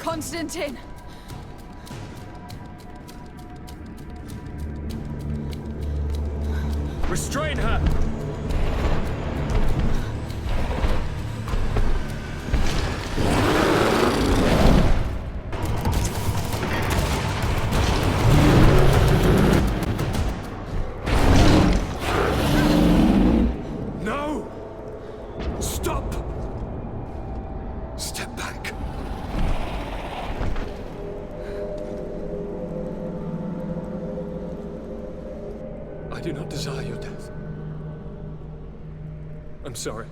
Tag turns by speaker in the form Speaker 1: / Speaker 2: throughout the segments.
Speaker 1: Constantin!
Speaker 2: Restrain her! No! Stop! Step back. I do not desire your death. I'm sorry.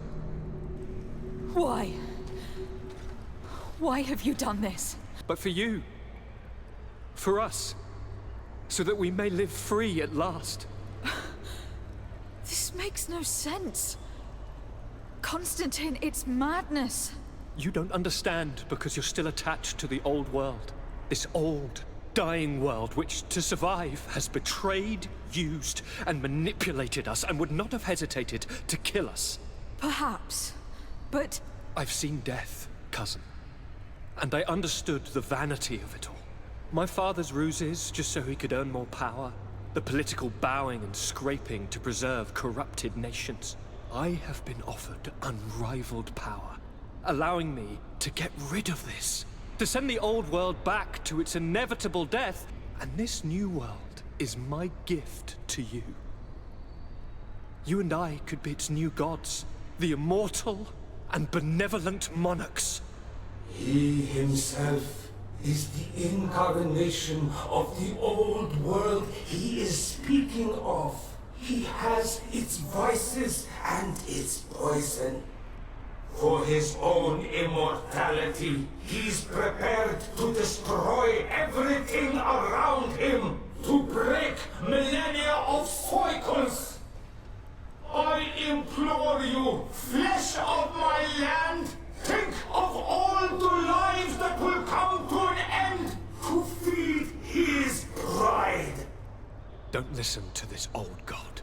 Speaker 1: Why? Why have you done this?
Speaker 2: But for you. For us. So that we may live free at last.
Speaker 1: This makes no sense. Constantin, it's madness.
Speaker 2: You don't understand because you're still attached to the old world. This old, dying world which, to survive, has betrayed, used, and manipulated us and would not have hesitated to kill us.
Speaker 1: Perhaps, but...
Speaker 2: I've seen death, cousin. And I understood the vanity of it all. My father's ruses just so he could earn more power. The political bowing and scraping to preserve corrupted nations. I have been offered unrivaled power, allowing me to get rid of this. To send the old world back to its inevitable death. And this new world is my gift to you. You and I could be its new gods. The immortal and benevolent monarchs.
Speaker 3: He himself is the incarnation of the old world he is speaking of. He has its vices and its poison. For his own immortality, he's prepared to destroy everything around him, to break millennia of cycles. I implore you, flesh of my land, think of all the lives that will come to an end to feed his pride.
Speaker 2: Don't listen to this old god.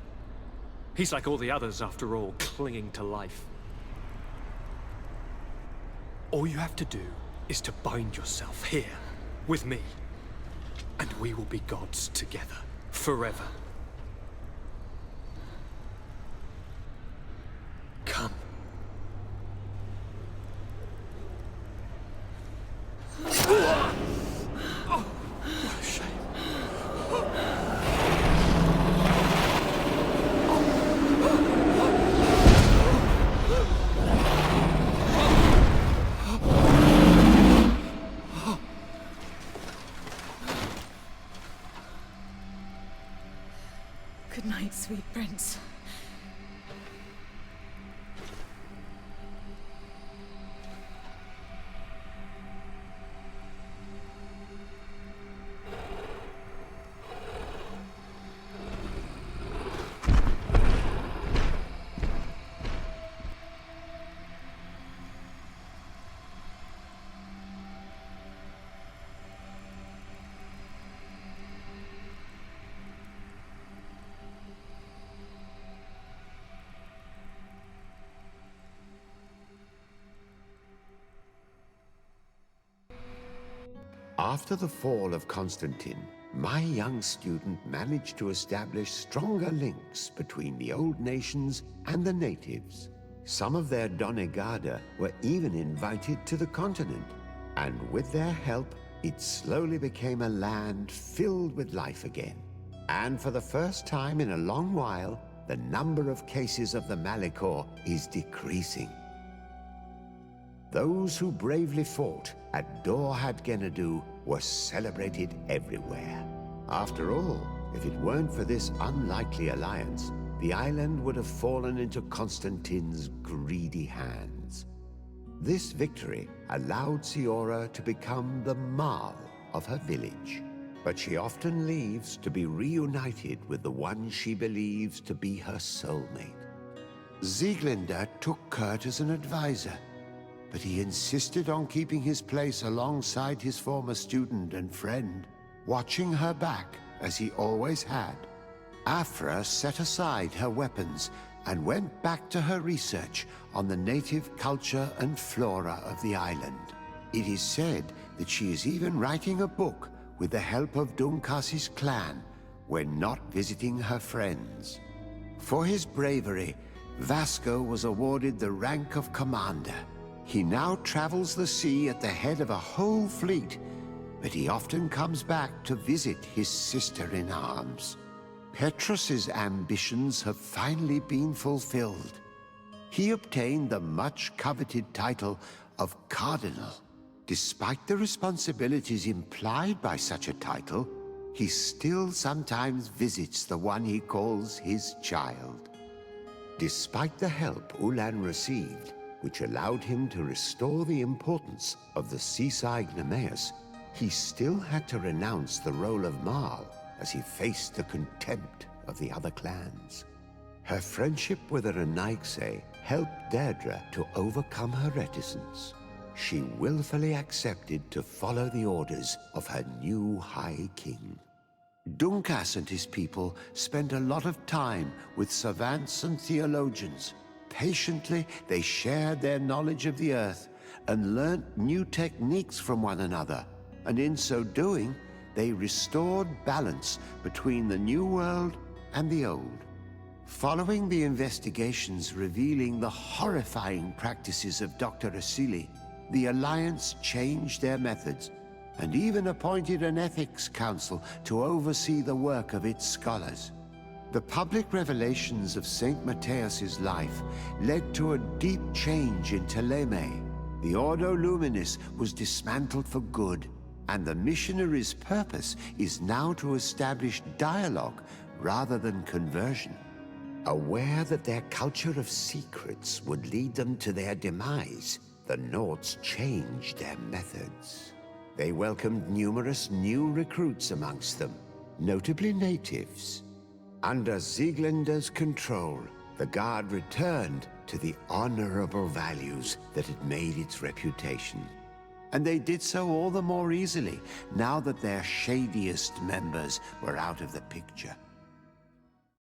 Speaker 2: He's like all the others, after all, clinging to life. All you have to do is to bind yourself here, with me. And we will be gods together, forever. Come. Oh, what a shame.
Speaker 1: Good night, sweet prince.
Speaker 4: After the fall of Constantin, my young student managed to establish stronger links between the old nations and the natives. Some of their donegada were even invited to the continent, and with their help, it slowly became a land filled with life again. And for the first time in a long while, the number of cases of the malichor is decreasing. Those who bravely fought at Dohat Genadu were celebrated everywhere. After all, if it weren't for this unlikely alliance, the island would have fallen into Constantin's greedy hands. This victory allowed Siora to become the Mal of her village, but she often leaves to be reunited with the one she believes to be her soulmate. Sieglinde took Kurt as an advisor, but he insisted on keeping his place alongside his former student and friend, watching her back as he always had. Afra set aside her weapons and went back to her research on the native culture and flora of the island. It is said that she is even writing a book with the help of Duncas's clan when not visiting her friends. For his bravery, Vasco was awarded the rank of commander. He now travels the sea at the head of a whole fleet, but he often comes back to visit his sister-in-arms. Petrus's ambitions have finally been fulfilled. He obtained the much-coveted title of Cardinal. Despite the responsibilities implied by such a title, he still sometimes visits the one he calls his child. Despite the help Ulan received, which allowed him to restore the importance of the seaside Nemeus, he still had to renounce the role of Marl as he faced the contempt of the other clans. Her friendship with Renaixe helped Deirdre to overcome her reticence. She willfully accepted to follow the orders of her new High King. Duncas and his people spent a lot of time with savants and theologians. Patiently, they shared their knowledge of the earth and learnt new techniques from one another, and in so doing, they restored balance between the New World and the Old. Following the investigations revealing the horrifying practices of Dr. Asili, the Alliance changed their methods and even appointed an ethics council to oversee the work of its scholars. The public revelations of Saint Matthias's life led to a deep change in Teleme. The Ordo Luminis was dismantled for good, and the missionaries' purpose is now to establish dialogue rather than conversion. Aware that their culture of secrets would lead them to their demise, the Nords changed their methods. They welcomed numerous new recruits amongst them, notably natives. Under Sieglinder's control, the Guard returned to the honorable values that had made its reputation. And they did so all the more easily now that their shadiest members were out of the picture.